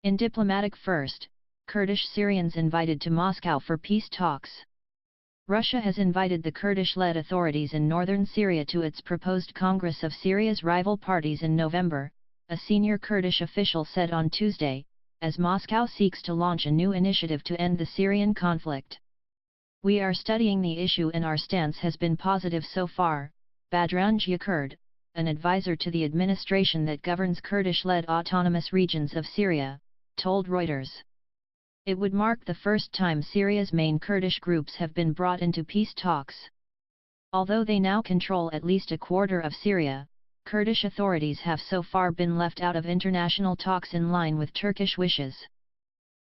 In diplomatic first, Kurdish Syrians invited to Moscow for peace talks. Russia has invited the Kurdish-led authorities in northern Syria to its proposed Congress of Syria's rival parties in November, a senior Kurdish official said on Tuesday, as Moscow seeks to launch a new initiative to end the Syrian conflict. "We are studying the issue and our stance has been positive so far," Badran Kurd, an advisor to the administration that governs Kurdish-led autonomous regions of Syria, told Reuters. It would mark the first time Syria's main Kurdish groups have been brought into peace talks. Although they now control at least a quarter of Syria, Kurdish authorities have so far been left out of international talks in line with Turkish wishes.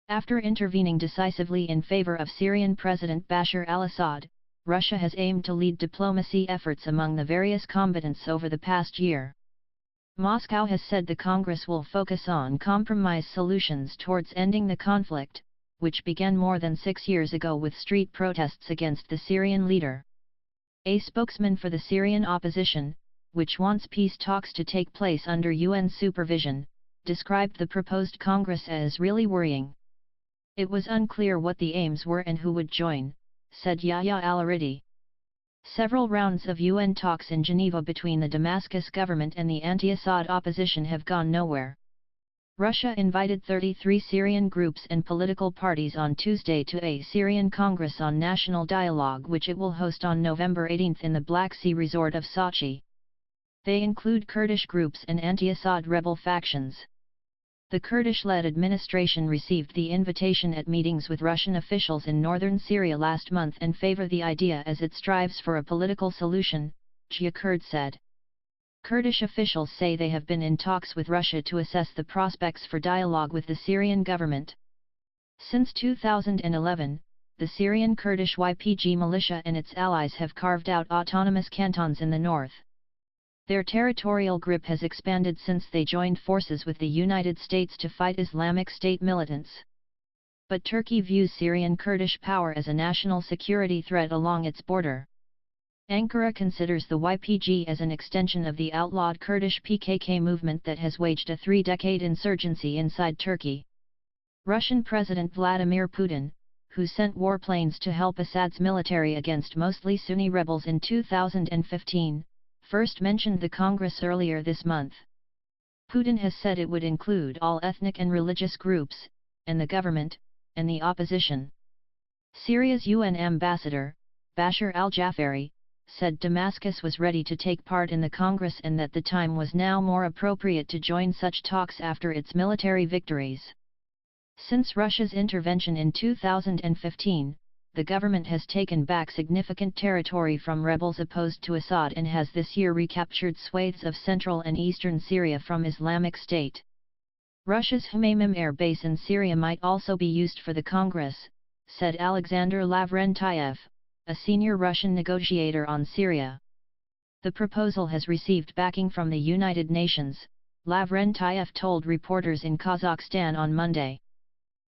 After intervening decisively in favor of Syrian President Bashar al-Assad, Russia has aimed to lead diplomacy efforts among the various combatants over the past year. Moscow has said the Congress will focus on compromise solutions towards ending the conflict, which began more than 6 years ago with street protests against the Syrian leader. A spokesman for the Syrian opposition, which wants peace talks to take place under UN supervision, described the proposed Congress as really worrying. "It was unclear what the aims were and who would join," said Yahya al-Aridi. Several rounds of UN talks in Geneva between the Damascus government and the anti-Assad opposition have gone nowhere. Russia invited 33 Syrian groups and political parties on Tuesday to a Syrian Congress on National Dialogue which it will host on November 18 in the Black Sea resort of Sochi. They include Kurdish groups and anti-Assad rebel factions. The Kurdish-led administration received the invitation at meetings with Russian officials in northern Syria last month and favor the idea as it strives for a political solution, Kurd said. Kurdish officials say they have been in talks with Russia to assess the prospects for dialogue with the Syrian government. Since 2011, the Syrian Kurdish YPG militia and its allies have carved out autonomous cantons in the north. Their territorial grip has expanded since they joined forces with the United States to fight Islamic State militants. But Turkey views Syrian Kurdish power as a national security threat along its border. Ankara considers the YPG as an extension of the outlawed Kurdish PKK movement that has waged a 3-decade insurgency inside Turkey. Russian President Vladimir Putin, who sent warplanes to help Assad's military against mostly Sunni rebels in 2015, first mentioned the Congress earlier this month. Putin has said it would include all ethnic and religious groups, and the government, and the opposition. Syria's UN ambassador, Bashar al-Jafari, said Damascus was ready to take part in the Congress and that the time was now more appropriate to join such talks after its military victories. Since Russia's intervention in 2015, the government has taken back significant territory from rebels opposed to Assad and has this year recaptured swathes of central and eastern Syria from Islamic State. Russia's Hmeimim air base in Syria might also be used for the Congress, said Alexander Lavrentiev, a senior Russian negotiator on Syria. The proposal has received backing from the United Nations, Lavrentiev told reporters in Kazakhstan on Monday.